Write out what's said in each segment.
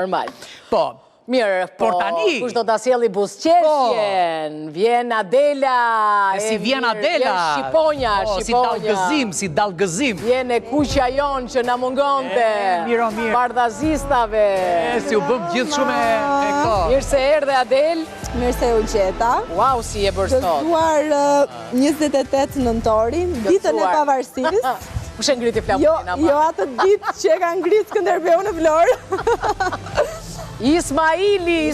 Normal. Po. Mirë, po, kush do të asjeli busqeshjen, vjen Adela, si vjen Adela, vjen Shqiponja, si dalgëzim. Vjen e kuqja jonë që na mungonte, bardhazistave. Si u bëm gjithë shumë e këto. Mirë se erdhe Adel. Mirë se u gjeta. Wow, si e bërë sot. Gëzuar 28 nëntorin, ditën e pavarësisë. Kush e ngriti flamurin ama? Jo atë ditë që ka ngritë Skënderbeu në Vlorë. Ismaili,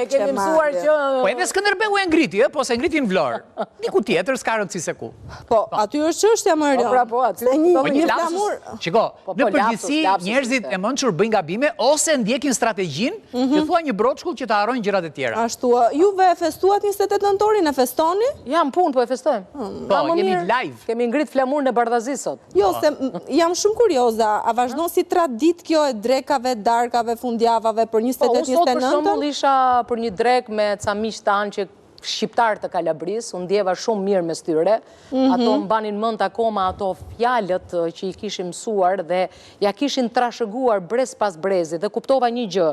e kemi mësuar që... Po edhe Skënderbeu e ngriti, po se ngriti në Vlorë. Diku tjetër, s'ka rëndësi se ku. Po, aty është çështja më e rëndë. Po, aty. Një flamur... Shiko, në përgjithësi njerëzit e mençur bëjnë gabime ose ndjekin strategjinë që thua një broçkull që të harrojnë gjërat e tjera. Ashtu, juve e festuat 28 nëntorin, e festoni? Jam punë, po e festojmë. Po, jemi live. Kemi ngrit flamurin e bardhazisë sot. Jo, se jam shumë kurioza. A vazhdon si tradit kjo e drekave, darkave, fundjavave për 28-29? Sot për shembull isha për një drek me ca miq tanë që shqiptar të Kalabrisë, unë ndjeva shumë mirë mes tyre. Ato mbanin mend akoma ato fjalët që i kishim mësuar dhe ja kishin trashëguar brez pas brezi dhe kuptova një gjë,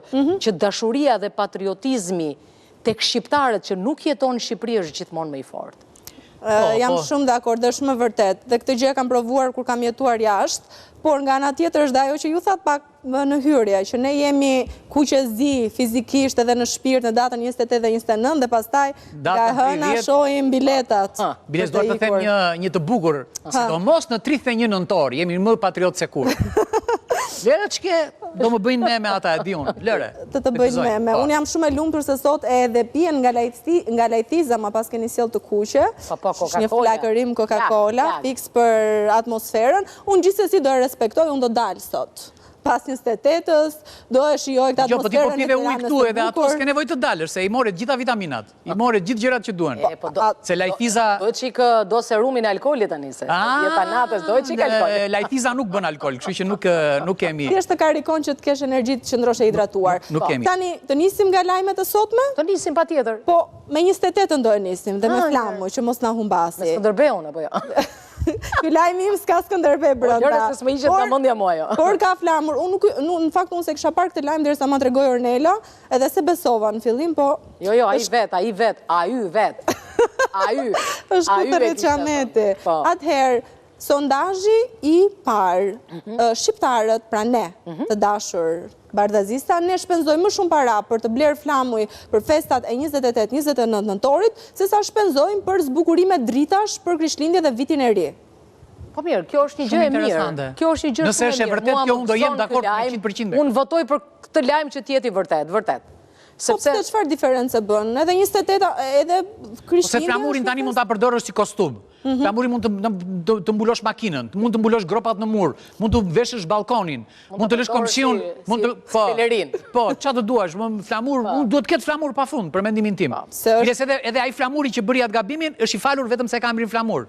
që dashuria dhe patriotizmi tek shqiptarët që nuk jeton në Shqipëri është gjithmonë më i fortë. Jam shumë dakord, është më vërtet. Dhe këtë gjë kam provuar kur kam jetuar jashtë, por nga ana tjetër është ajo që ju thatë pak në hyrje, që ne jemi kuqezi fizikisht edhe në shpirt në datën 28 dhe 29 dhe pastaj nga hëna shohim biletat. Biles do të them një të bukur, sidomos në 31 nëntor, jemi më patriot se kur. Lëre ç'ke do më bëjnë me ata e di unë. Lëre. Të bëjnë me. Unë jam shumë e lumtur se sot edhe pijen nga lajthiza, ma pas keni sjell të kuqe. Një flakërim Coca-Cola, fiks për atmosferën. Unë gjithsesi do e respektoj, unë do dalë sot. Pas 28-ës, do e shijoj këtë atmosferën. Po ti po pive ujë këtu edhe ato s'ke nevojë të dalësh, se i more gjitha vitaminat, i more gjithë gjërat që duhen. Se lajthiza... Do qik do serumin e alkoholit tani se. Jeta natës, do qik alkoholit. Lajthiza nuk bën alkohol, kështu që nuk kemi... Thjesht të karikon që të kesh energji të qëndrosh e hidratuar. Nuk kemi. Tani, të nisim nga lajmet e sotme? Të nisim patjetër. Po, me 28-ën do e nisim dhe me flamu, që mos na humbasi. Me Skënderbeun apo jo? Ky lajmi im s'ka Skënderbeu brenda. Lëre se s'më hiqet nga mendja moja. Por ka flamur. Në fakt unë se kisha parë këtë lajm derisa ma tregoi Ornela, edhe se besova në fillim, po Jo, ai vet. Është kutër e Çameti. Atëherë, sondazhi i parë, shqiptarët, pra ne, të dashur bardhazista, ne shpenzojmë më shumë para për të blerë flamuj për festat e 28-29 nëntorit, se sa shpenzojmë për zbukurime dritash për Krishtlindje dhe Vitin e Ri. Po mirë, kjo është një gjë e mirë. Kjo është një gjë shumë e mirë. Nëse është e vërtet, kjo unë do jem dakord 100%. Unë votoj për këtë lajm që t'jeti vërtet. Po pëse çfarë diferencë bën? Edhe 28 edhe Krishtlindja... Ose flamurin tani mund ta përdorësh si kostum. Flamurin mund të mbulosh makinën, mund të mbulosh gropat në mur, mund të veshësh balkonin, mund të lësh komshiun, mund të pelerin. Po, çfarë të duash, flamur, duhet të ketë flamur pafund për mendimin tim. Biles edhe ai flamuri që bëri atë gabimin është i falur vetëm se ka mbrin flamur.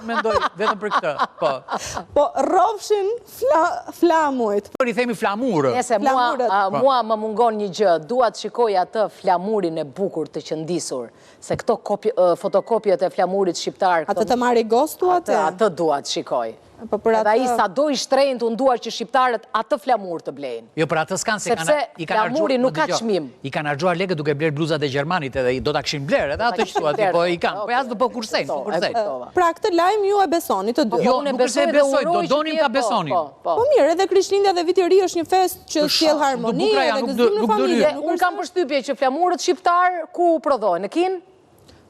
Mendoj vetëm për këtë. Po rrofshin flamujt. Po i themi flamur. Nëse mua më mungon një gjë, dua të shikoj atë flamurin e bukur të qëndisur, se këto fotokopjet e flamurit shqiptar... Atë të marri gostu atë? Atë dua të shikoj. Edhe ai sa do i shtrenjtë unë duar që shqiptarët atë flamur të blejnë. Jo, për atë s'kanë se sepse flamuri nuk ka çmim. I kanë harxuar lekë duke bler bluzat e Gjermanit edhe do ta kishin bler edhe atë që thua ti, po i kanë. Po as do po kursejnë, Pra këtë lajm ju e besoni të dy? Jo, nuk është e besoj, do donim ta besonim. Po mirë, edhe Krishtlindja dhe Viti i Ri është një festë që sjell harmoni dhe gëzim në familje. Unë kam përshtypje që flamurët shqiptar ku prodhojnë, në Kinë?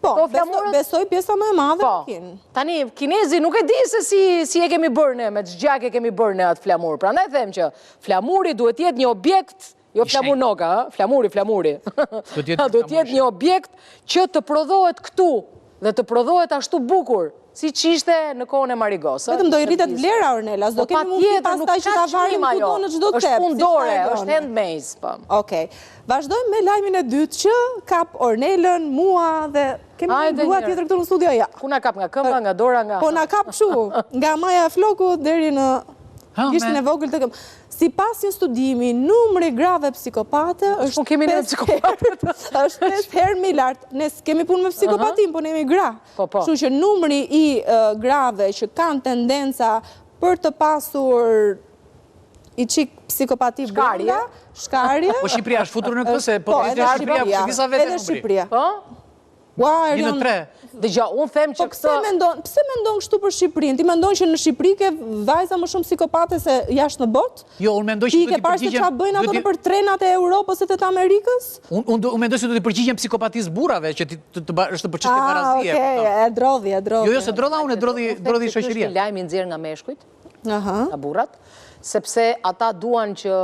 Po, besoj pjesa më e madhe në Kinë. Tani, kinezi nuk e di se si e kemi bërë ne, me ç'gjak e kemi bërë ne atë flamur. Prandaj them që flamuri duhet jetë një objekt, jo flamur noka, flamuri. Duhet jetë një objekt që të prodhohet këtu dhe të prodhohet ashtu bukur, si që ishte në kohën e Marigos. Vetëm do i rritet vlera, Ornela, s'do kemi mundësi pastaj që ta varim kudo në çdo tep. Është punëdore, është handmade. Okej. Vazhdojmë me lajmin e dytë që kap Ornelën, mua dhe kemi një grua tjetër këtu në studio. Ja. Ku na kap nga këmba, nga dora, nga... Po na kap kështu, nga maja floku deri në gishtin e vogël të këmbë. Sipas një studimi, numri grave psikopate është 5 herë më i lartë. Ne kemi punë me psikopatin, po ne jemi gra. Kështu që numri i grave që kanë tendenca për të pasur i qik psikopati brenda, shkarje. Po Shqipëria është futur në këtë se po edhe Shqipëria, disa vete edhe Shqipëria. Po? Një në tre. Dëgja, unë them që këtë... Pse mendon kështu për Shqipërinë? Ti mendon që në Shqipëri ke vajza më shumë psikopate se jashtë në botë? Jo, unë mendoj që ti ke parë se çfarë bëjnë ato nëpër trenat e Europës e të Amerikës? Unë mendoj se do të përgjigjem psikopatisë burrave që është për çështje barazie. Okej, e drodhi. Jo, se drodha unë, drodhi shoqëria. Është lajmi nxjerr nga meshkujt, nga burrat, sepse ata duan që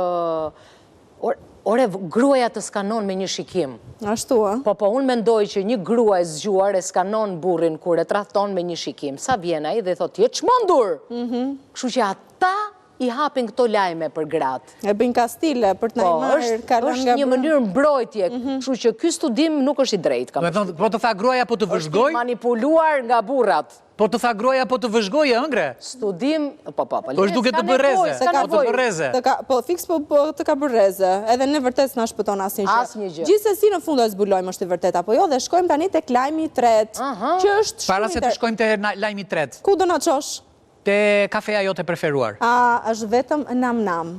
ore, gruaja të skanon me një shikim. Ashtu, a? Po, unë mendoj që një grua e zgjuar e skanon burrin kur e tradhton me një shikim. Sa vjen ai dhe thotë, je çmendur. Kështu që ata i hapin këto lajme për gratë. E bëjnë kastile për të na marrë kalon nga. Është një mënyrë mbrojtje, kështu që ky studim nuk është i drejtë, kam thënë. Po të tha gruaja po të vëzhgoj? Është manipuluar nga burrat. Po të tha gruaja po të vëzhgoj, ëngre? Studim, po. Po është duke të bërreze, po të bërreze. Po fiks po të ka bërreze, edhe ne vërtet s'na shpëton asnjë gjë. Gjithsesi në fund do e zbulojmë është i vërtet apo jo dhe shkojmë tani tek lajmi i tretë, që është shumë. Para se të shkojmë te lajmi i tretë. Ku do na çosh? Te kafeja jote preferuar. Është vetëm nam-nam.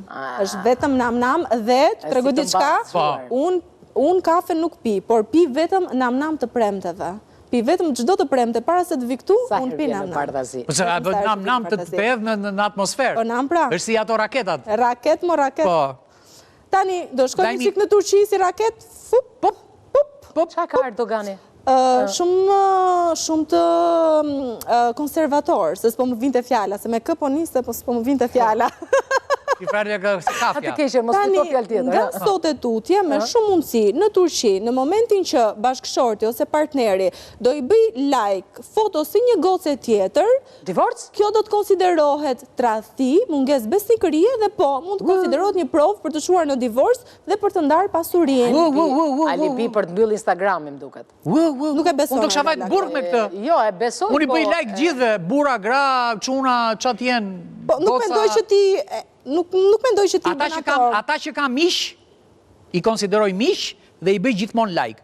Është vetëm nam-nam dhe të tregoj diçka, unë kafe nuk pi, por pi vetëm nam-nam të premteve. Pi vetëm çdo të premte para se të vi këtu, unë pi nam-nam. Po se nam-nam të pedh në atmosferë. Po nam pra. Është si ato raketat. Raket mo raket. Po. Tani do shkojmë sik në Turqi si raket. Çka ka Erdogani? Shumë të konservator, se s'po më vinte fjala, se me kë po niste, po s'po më vinte fjala. Atë keqe, mos të to fjalë tjetër. Nga sot e tutje, me shumë mundësi, në Turqi, në momentin që bashkëshorti ose partneri do i bëj like foto si një gocë tjetër, divorc? Kjo do të konsiderohet tradhti, mungesë besnikërie dhe po, mund të konsiderohet një provë për të shuar në divorc dhe për të ndarë pasurinë. Alibi për të mbyll Instagramin, duket. Nuk e besoj. Unë do kisha vajt burg me këtë. Jo, e besoj. Unë i bëj like gjithve, burra, gra, çuna, çat jenë. Po, nuk mendoj që ti Nuk mendoj që ti Ata që kam mish, i konsideroj mish dhe i bëj gjithmonë like.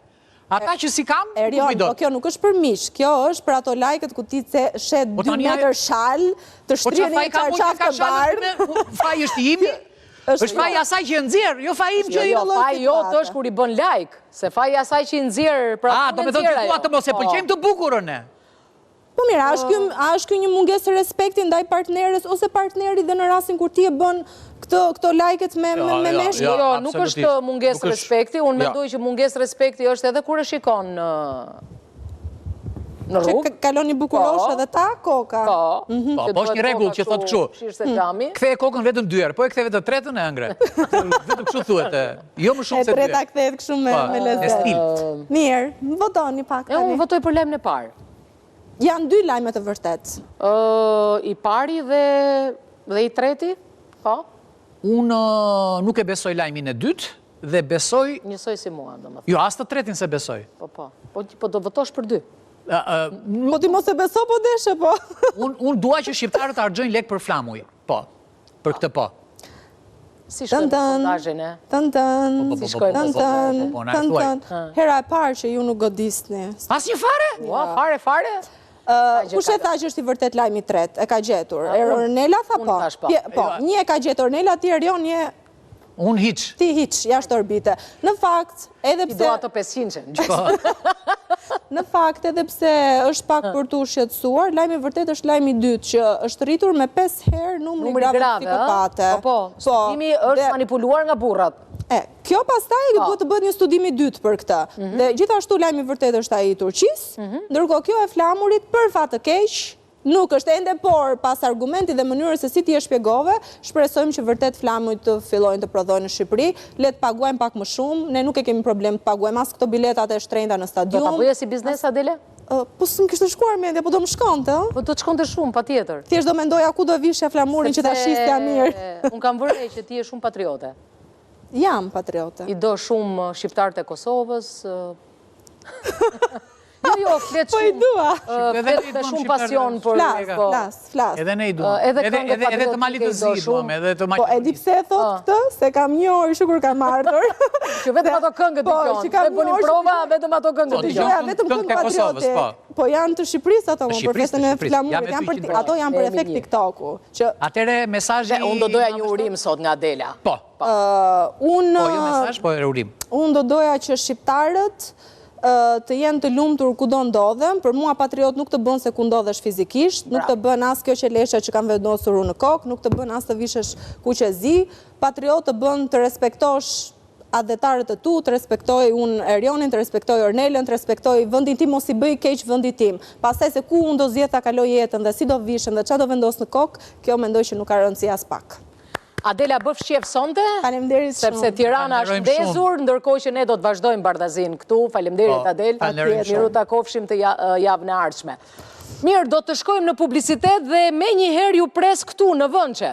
Ata që si kam, nuk i do. Po kjo nuk është për mish, kjo është për ato like-et ku ti shet 2 metër shal, të shtrien një qarqaf të bardhë. Faj është imi, është faj asaj që nxjerr, jo faj im që i lloj. Faj jotë është kur i bën like, se faj asaj që i nxjerr, pra do të thotë thua të mos e pëlqejmë të bukurën e. Po mira, a është kjo një mungesë respekti ndaj partneres ose partneri dhe në rastin kur ti e bën këto like-et me meshkuj? Jo, nuk është mungesë respekti, unë mendoj që mungesë respekti është edhe kur e shikon në rrugë. Që kaloni bukurosh edhe ta, koka? Po është një rregull që thotë kështu. Kthej kokën vetëm 2 herë, po e ktheve të tretën e ëngre. Vetëm kështu thuhet. Jo më shumë se 2. E treta kthehet kështu me lezet. Mirë, votoni pak tani. Unë votoj për lajmin e parë. Janë 2 lajme të vërtet. I pari dhe i treti? Po? Unë nuk e besoj lajmin e dytë dhe besoj... Njësoj si mua, do më thë. Jo, as të tretin se besoj. Po do votosh për 2. Po ti mos e beso po deshe, po? Unë dua që shqiptarët argjojnë lek për flamuj. Po, për këtë po. Si shkojmë në sondazhin, e? Si shkojmë në sondazhin. Hera e parë që ju nuk godisni. As një fare? Fare? Kush e tha që është i vërtet lajmi i tretë? E ka gjetur. Ornela tha po. Po, një e ka gjetur Ornela, ti Erion, një... Unë hiq. Ti hiq, jashtë orbite. Në fakt, edhe pse... I do ato 500. Në fakt, edhe pse është pak për të shqetësuar, lajmi vërtet është lajmi i dytë, që është rritur me 5 herë numri grave psikopate. Po, studimi është manipuluar nga burrat. Kjo pastaj duhet të bëhet një studim i dytë për këtë. Dhe gjithashtu lajmi vërtet është ai i Turqisë, ndërkohë kjo e flamurit për fat të keq nuk është ende, por pas argumenti dhe mënyrës se si ti e shpjegove, shpresojmë që vërtet flamujt të fillojnë të prodhojnë në Shqipëri, le të paguajmë pak më shumë, ne nuk e kemi problem të paguajmë as këto biletat e shtrenjta në stadium. Do ta bëje si biznes, Adele? Po s'm kishte shkuar mendja, po do më shkonte, ë? Po do të shkonte shumë, patjetër. Thjesht do mendoja ku do vishja flamurin që ta shistja mirë. Unë kam vërej që ti je shumë patriote. Jam patriote. I do shumë shqiptarët e Kosovës. Jo, fletë shumë. Po i dua. Fletë shumë pasion për... Flas. Edhe ne i duam. Edhe të Malit të Zi duam. Po, e di pse e thot këtë? Se kam një orë shukur kam ardhur. Që vetëm ato këngët të gjonë. Ne bënim prova, vetëm ato këngët të gjonë. Vetëm këngë patriote. Po janë të Shqipërisë ato, për festën e flamurit, ato janë për efekt TikTok-u. Atere, mesazhi... Unë do doja një urim sot nga Adela. Po. Unë... Po, jo mesazh, po urim. Unë do doja që shqiptarët të jenë të lumtur ku do ndodhen. Për mua patriot nuk të bën se ku ndodhesh fizikisht, nuk të bën as kjo që lesha që kanë vendosur unë në kokë, nuk të bën as të vishesh ku që zi. Patriot të bën të respektosh adhetarët e tu, të respektoj unë Erionin, të respektoj Ornelën, të respektoj vëndin tim, mos i bëj keq vëndin tim. Pastaj se ku unë do zgjedh ta kaloj jetën dhe si do vishem dhe çfarë do vendos në kokë, kjo mendoj që nuk ka rëndësi as pak. Adela, bëf shqef sonte, Faleminderit shumë. sepse Tirana është ndezur, ndërkohë që ne do të vazhdojmë bardazin këtu. Faleminderit Adel, miru takofshim të javën e ardhshme. Mirë, do të shkojmë në publicitet dhe me njëherë ju pres këtu në Vënçe.